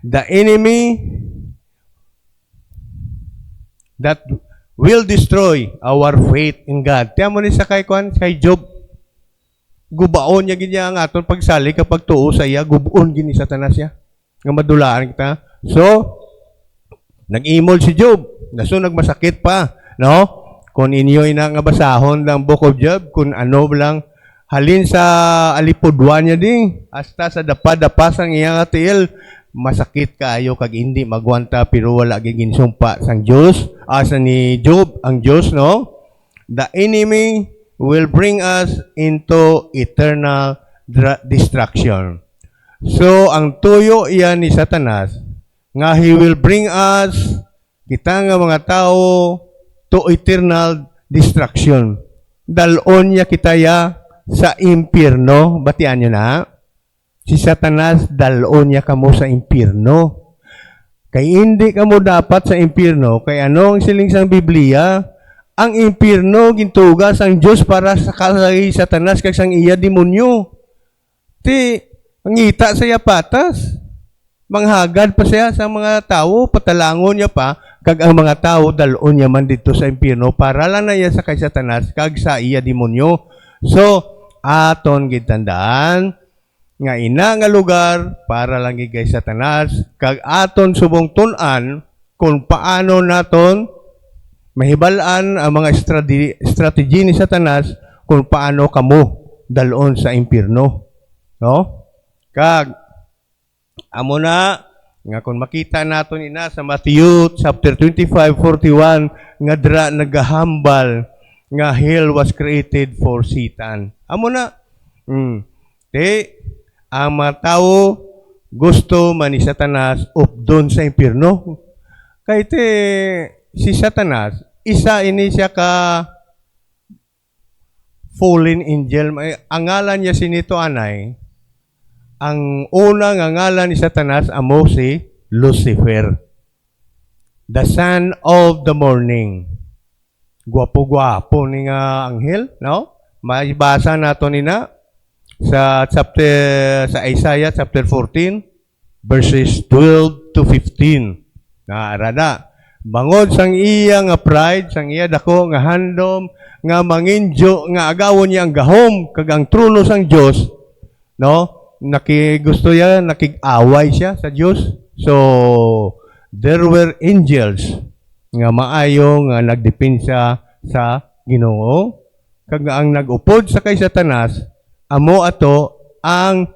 The enemy that will destroy our faith in God. Tiyan mo ni sa kay Job. Gubaon niya gini ang aton pagsali kapag tuo sa iya, gubaon gini Satanas siya. Nga madulaan kita. So, nag-imol si Job. Naso nagmasakit pa, no? Kung inyo ina nga basahon ng Book of Job, kung ano lang halin sa alipudwan niya din, hasta sa dapa-dapa sang iyang atiil, masakit kaayo kag hindi magwanta pero wala giginsumpa sang Dios, asa ni Job ang Dios, no? The enemy will bring us into eternal destruction. So ang tuyo iyan ni Satanas nga he will bring us kita nga mga tao to eternal destruction. Dalon niya kitaya sa impyerno. Batian nyo na. Si Satanas, dalon niya kamo sa impyerno. Kay hindi kamo dapat sa impyerno. Kay ano ang siling sang Biblia? Ang impyerno, gintugas ang Diyos para sa kalay Satanas kag sang iya demonyo. Ti, mangita sa iya patas. Manghagad pa siya sa mga tao, patalangon niya pa, kag ang mga tao dalon niya man dito sa impyerno para lang na iya sa kay Satanas kag sa iya demonyo. So, aton gitandaan nga ina nga lugar para lang gigay Satanas kag aton subong tun-an kung paano naton mahibalaan ang mga strategy ni Satanas kung paano kamo dalon sa impyerno, no? Kag amo na nga kung makita naton ina sa Matthew chapter 25:41 nga dra nagahambal nga hell was created for Satan. Amo na. Ang mga tao gusto man ni Satanas updon sa impyerno. Kay si Satanas, isa ini siya ka fallen angel. Ang ngalan niya sinito anay, ang unang ang ngalan ni Satanas amo si Lucifer. The son of the morning. Gwapo-gwapo ni nga anghel, no? Maibasa nato nina sa Isaiah chapter 14 verses 12 to 15. Arada. Bangod sang iya nga pride, sang iya dako nga handom, nga manginjo, nga agawon niya ang gahom kag ang trono sang Dios, no? Gusto niya nakig-away siya sa Dios. So there were angels nga maayo nga nagdepensa sa Ginoo kag ang nagupod sa kay Satanas amo ato ang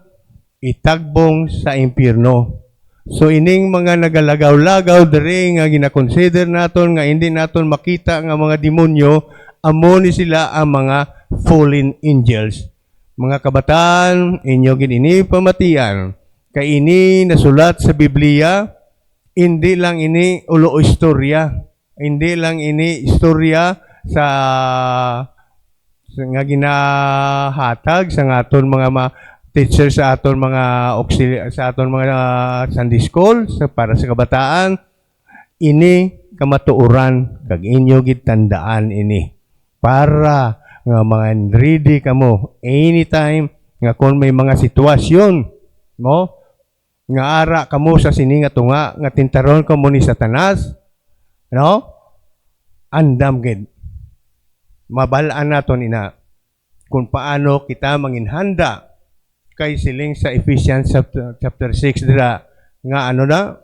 itagbong sa impyerno. So ining mga nagalagaw-lagaw diri nga gina-consider naton nga hindi naton makita nga mga demonyo, amo ni sila ang mga fallen angels. Mga kabataan, inyo gini pamatian kay ini nasulat sa Biblia, hindi lang ini ulo istorya. Hindi lang ini istorya sa nga ginahatag sa aton mga teacher sa aton mga sa aton mga Sunday school para sa kabataan. Ini kamatuoran kag inyo gid tandaan ini para nga mga ready kamo anytime nga kung may mga sitwasyon, no? Nga ara kamo sa sininga tunga nga tintaron kamo ni Satanas, no? Andam gid. Mabalaan naton ina kung paano kita manginhanda kay siling sa Ephesians chapter 6 dira nga ano na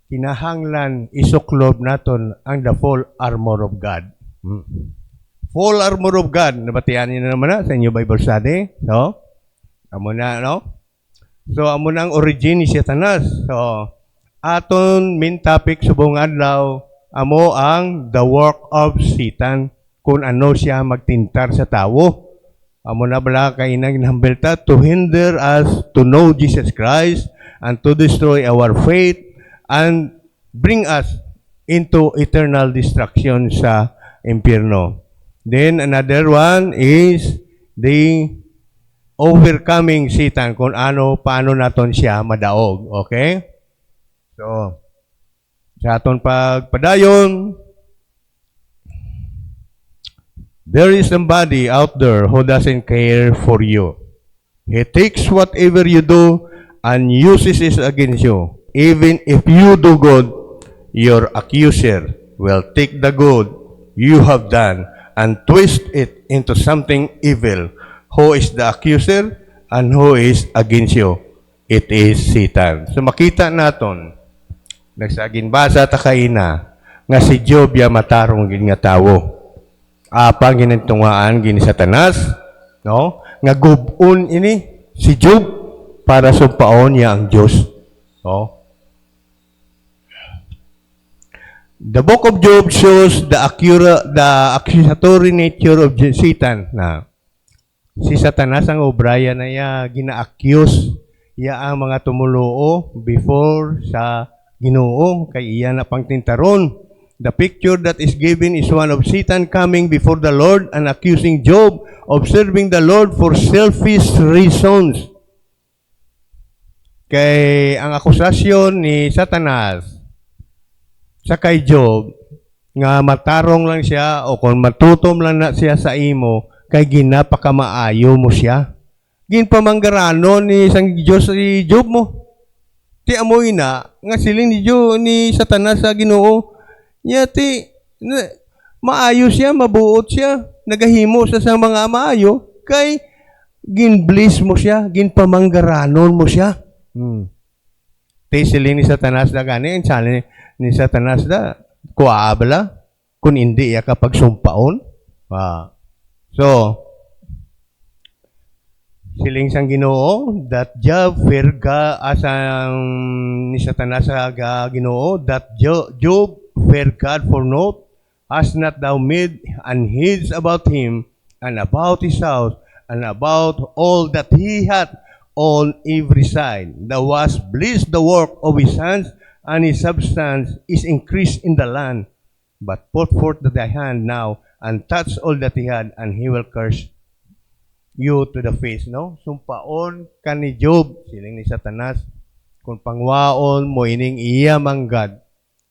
kinahanglan isuklob naton ang the full armor of God. Full armor of God. Nabatian niyo na naman na sa inyo Bible study, no? Amo na, no? So amo na ang origin ni Satanas. So aton main topic subong adlaw amo ang the work of Satan, kung ano siya magtintar sa tao. Amo na bala kay ginhambal ta to hinder us to know Jesus Christ and to destroy our faith and bring us into eternal destruction sa impyerno. Then another one is the overcoming Satan, kung paano naton siya madaog. Okay? So, sa aton pagpadayon, there is somebody out there who doesn't care for you. He takes whatever you do and uses it against you. Even if you do good, your accuser will take the good you have done and twist it into something evil. Who is the accuser and who is against you? It is Satan. So makita naton, nagsagin basa ta kaina, nga si Job ya matarong gin nga tawo. Apa ginantungaan gini Satanas, no? Nga gubun ini si Job para sumpaon niya ang Diyos. No? The book of Job shows the accusatory nature of Satan. Na si Satanas ang obraya na iya gina-accuse iya ang mga tumuluo before sa Ginoo kay iya na pangtintaron. The picture that is given is one of Satan coming before the Lord and accusing Job of serving the Lord for selfish reasons. Kay ang akusasyon ni Satanas sa kay Job nga matarong lang siya o kung matutom lang na siya sa imo kay ginapakamaayo mo siya. Ginpamanggarano ni sang Diyos si Job mo. Ti amoy na nga siling ni Satanas sa Ginoo. Yati, maayo siya, mabuot siya, nagahimo sa mga maayo, kay ginbliss mo siya, ginpamanggaranon mo siya. Tisilin ni Satanas na gani, ang challenge ni Satanas na, kuwaabala, kung hindi iya kapag sumpaon. So, siling sang Ginoo, that Job verga asang ni Satanas sa Ginoo, that Job fear God for naught, has not thou made an hedge about him, and about his house, and about all that he hath on every side. Thou hast blessed the work of his hands, and his substance is increased in the land. But put forth thy hand now, and touch all that he had, and he will curse you to the face. No? Sumpaon ka ni Job, siling ni Satanas, kung pangwaon mo ining iya manggad,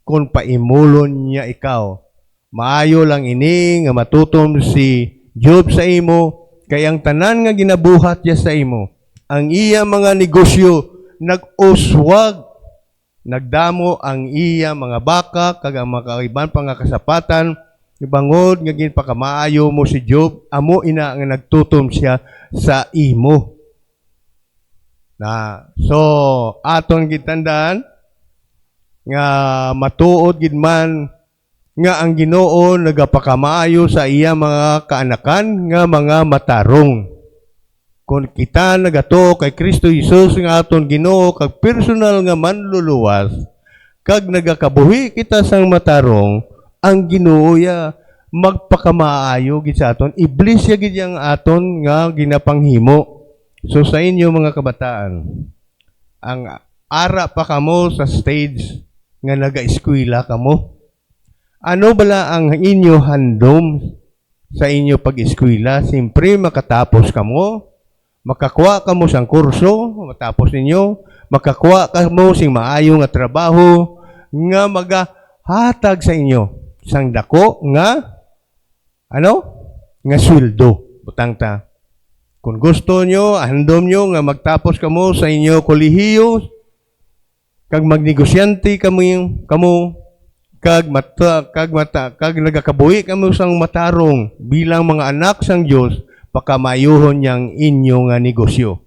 kung paimulon niya ikaw. Maayo lang ini nga matutom si Job sa imo, kay ang tanan nga ginabuhat niya sa imo. Ang iya mga negosyo nag-uswag, nagdamo ang iya mga baka, kag ang mga iban pa nga kasapatan, ibangod nga ginpakamaayo mo si Job, amo ina nga nagtutom siya sa imo. So, aton gitandaan, nga matuod gid man nga ang Ginoo nagapakamaayo sa iya mga kaanakan nga mga matarong. Kung kita nagato kay Kristo Jesus nga aton Ginoo kag personal nga manluluwas kag nagakabuhi kita sang matarong, ang Ginoo ya magpakamaayo gid sa aton, iblis ya gid yang aton nga ginapanghimo. So sa inyo mga kabataan, ang ara pa kamo sa stage nga naga-eskwela kamo. Ano bala ang inyo handom sa inyo pag-eskwela? Siyempre makatapos kamo, makakuha kamo sang kurso, matapos ninyo, makakuha kamo sing maayo nga trabaho nga magahatag sa inyo sang dako nga nga sweldo. Butang ta. Kung gusto nyo, handom nyo nga magtapos kamo sa inyo kolehiyo, kag magnegosyante kamo kag nagakabuhi kamo sang matarong bilang mga anak sang Dios, pakamayuhon niyang inyo nga negosyo.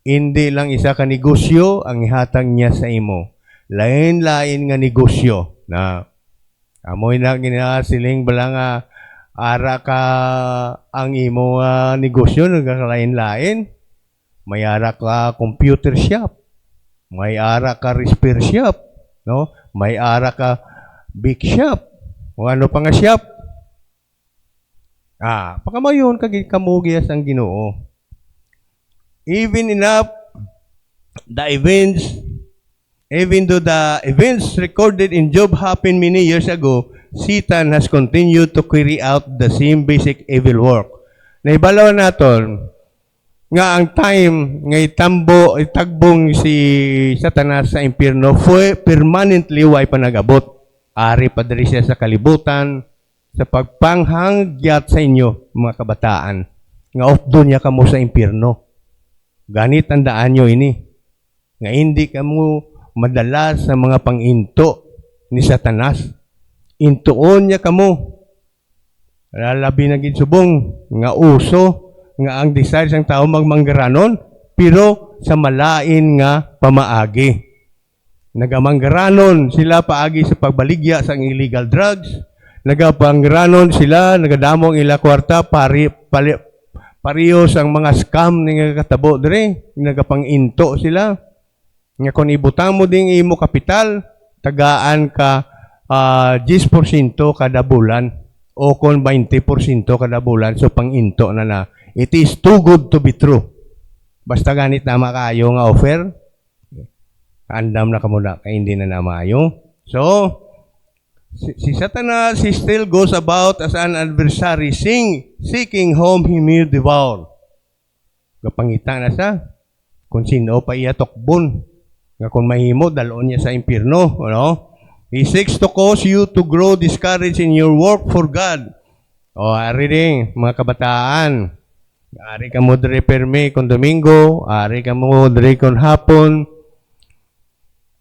Hindi lang isa ka negosyo ang ihatag niya sa imo. Lain-lain nga negosyo na amoy na ginasiling bala nga ara ka ang imo negosyo nagkalain-lain. May ara ka computer shop. May ara ka repair shop, no? May ara ka big shop. O ano pa nga shop? Pakamayon kamugias ang Ginoo. Even though the events recorded in Job happened many years ago, Satan has continued to carry out the same basic evil work. Naibalaw naton nga ang time nga itagbong si Satanas sa impyerno permanently way pa nagabot. Ari pa diri siya sa kalibutan sa pagpanghangyat sa inyo mga kabataan nga ofdo niya kamo sa impyerno. Ganit tandaan nyo ini nga hindi kamo madala sa mga panginto ni Satanas. Intuon niya kamo. Labi na ginsubong nga uso nga ang desire sang tao magmanggaranon pero sa malain nga pamaagi. Nagamanggaranon sila paagi sa pagbaligya sa illegal drugs. Nagapanggaranon sila, nagadamong ila kwarta parehas ang mga scam nga katabo dire. Nagapanginto sila. Nga kung ibutang mo ding imo kapital, tagaan ka 10% kada bulan o kung 20% kada bulan, so panginto na. It is too good to be true. Basta ganit na makayo nga offer, andam na kamuna, kaya hindi na namayo. So, si Satanas, he still goes about as an adversary, seeking whom he may devour. Kapangita na siya, kung sino pa iya tokbon, nga kung mahimo, dalon niya sa impyerno. Ano? He seeks to cause you to grow discouraged in your work for God. O, ari rin, mga kabataan, ari ka mo dre perme kung Domingo, ari ka mo dre kung hapon.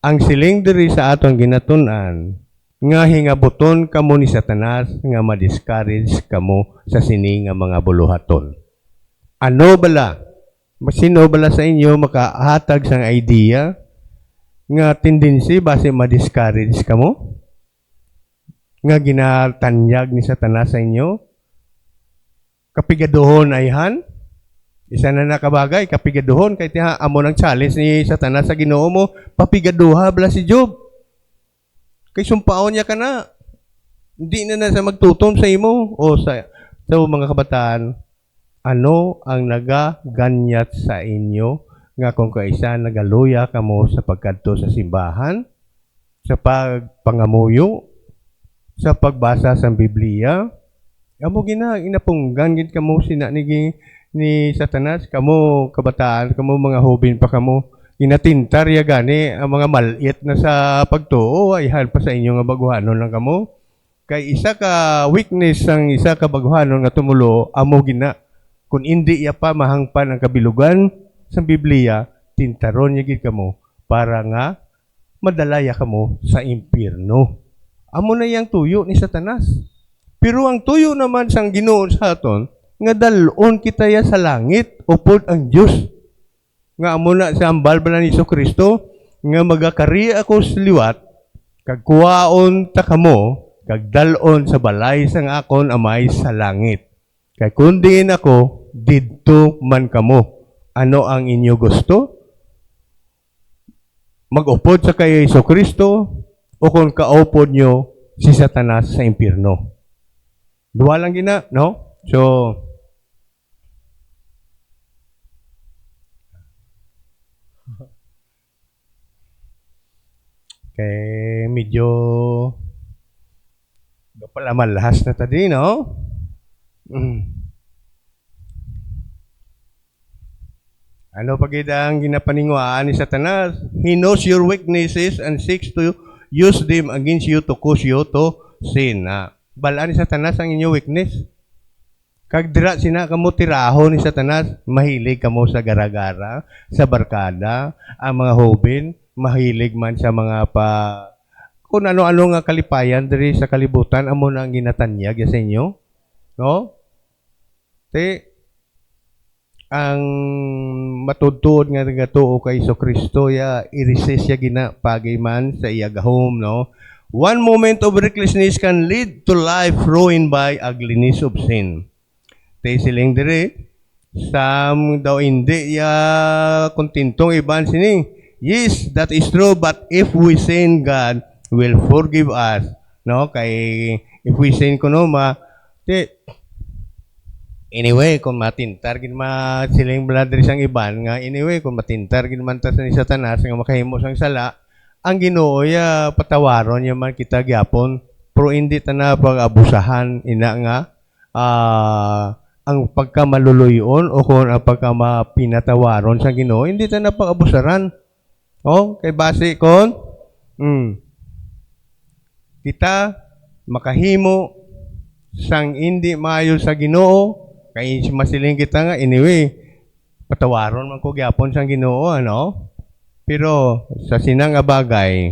Ang siling diri sa aton ginatunan, nga hingabuton kamo ni Satanas, nga ma-discourage kamo sa sini nga mga buluhaton. Ano bala? Sino bala sa inyo makahatag sang idea nga tendency base ma-discourage kamo? Nga ginatanyag ni Satanas sa inyo? Kapigaduhon ayhan? Isa na nakabagay, kapigaduhon. Kaya tiha, amo ng challenge ni Satanas sa Ginoo mo, papigaduha bala si Job. Kay sumpaon niya ka na. Hindi na sa magtutom sa imo o sa mga kabataan. Ano ang nagaganyat sa inyo nga kung kaisa nagaluya kamo sa pagkadto sa simbahan, sa pagpangamuyo, sa pagbasa sa Biblia? Amo inapunggan gid kamo sina ni Satanas, kamo kabataan, kamo mga hubin pa kamo. Ginatintar ya gani ang mga maliit na sa pagtuo ay pa sa inyo nga baguhanon lang kamo. Kay isa ka weakness sang isa ka baguhanon nga tumulo amo gina. Kung hindi ya pa mahangpan ang kabilugan sa Biblia, tintaron niya gid kamo para nga madalaya kamo sa impyerno. Amo na yang tuyo ni Satanas. Pero ang tuyo naman sang Ginoo sa aton, nga dalon kita ya sa langit, upod ang Diyos. Nga amo na sa ambal bala ni Kristo, nga magakari ako sa liwat, kag kuwaon ta kamo, kag dalon sa balay sang akon amay sa langit. Kay kundi ako, didto man kamo. Ano ang inyo gusto? Mag-upod sa kay Kristo, o kung kaupod nyo si Satanas sa impyerno. Duwa lang gina, no? So, kay medyo pala malahas na tadi, no? Ano pagid ang ginapaningwaan ni Satanas? He knows your weaknesses and seeks to use them against you to cause you to sin. Bala ni Satanas ang inyo weakness. Kag dira sina kamo tiraho ni Satanas, mahilig kamo sa gara-gara, sa barkada, ang mga hobin, mahilig man sa mga kung ano-ano nga kalipayan diri sa kalibutan, amo na ang ginatanyag sa inyo. No? Ang matudtod nga nagatuo kay Kristo ya i-resist ya gina pagay man sa iya gahom, no? One moment of recklessness can lead to life ruined by ugliness of sin. Siling dire, Sam daw hindi ya kontintong iban sini. Yes, that is true, but if we sin, God will forgive us. No? Kay if we sin kuno anyway, kung matintar gid siling brother sang iban nga anyway kung matintar gid man ta ni Satanas nga makahimo sang sala, ang Ginoo ya patawaron ya man kita gyapon, pero hindi ta na pag-abusahan ina nga ang pagkamaluluyon o kung ang pagkamapinatawaron sa Ginoo, hindi ta na pag-abusaran. Kay base kon kita makahimo sang hindi maayo sa Ginoo, kay masiling kita nga anyway patawaron man ko gyapon sang Ginoo, ano? Pero sa sinang nga bagay,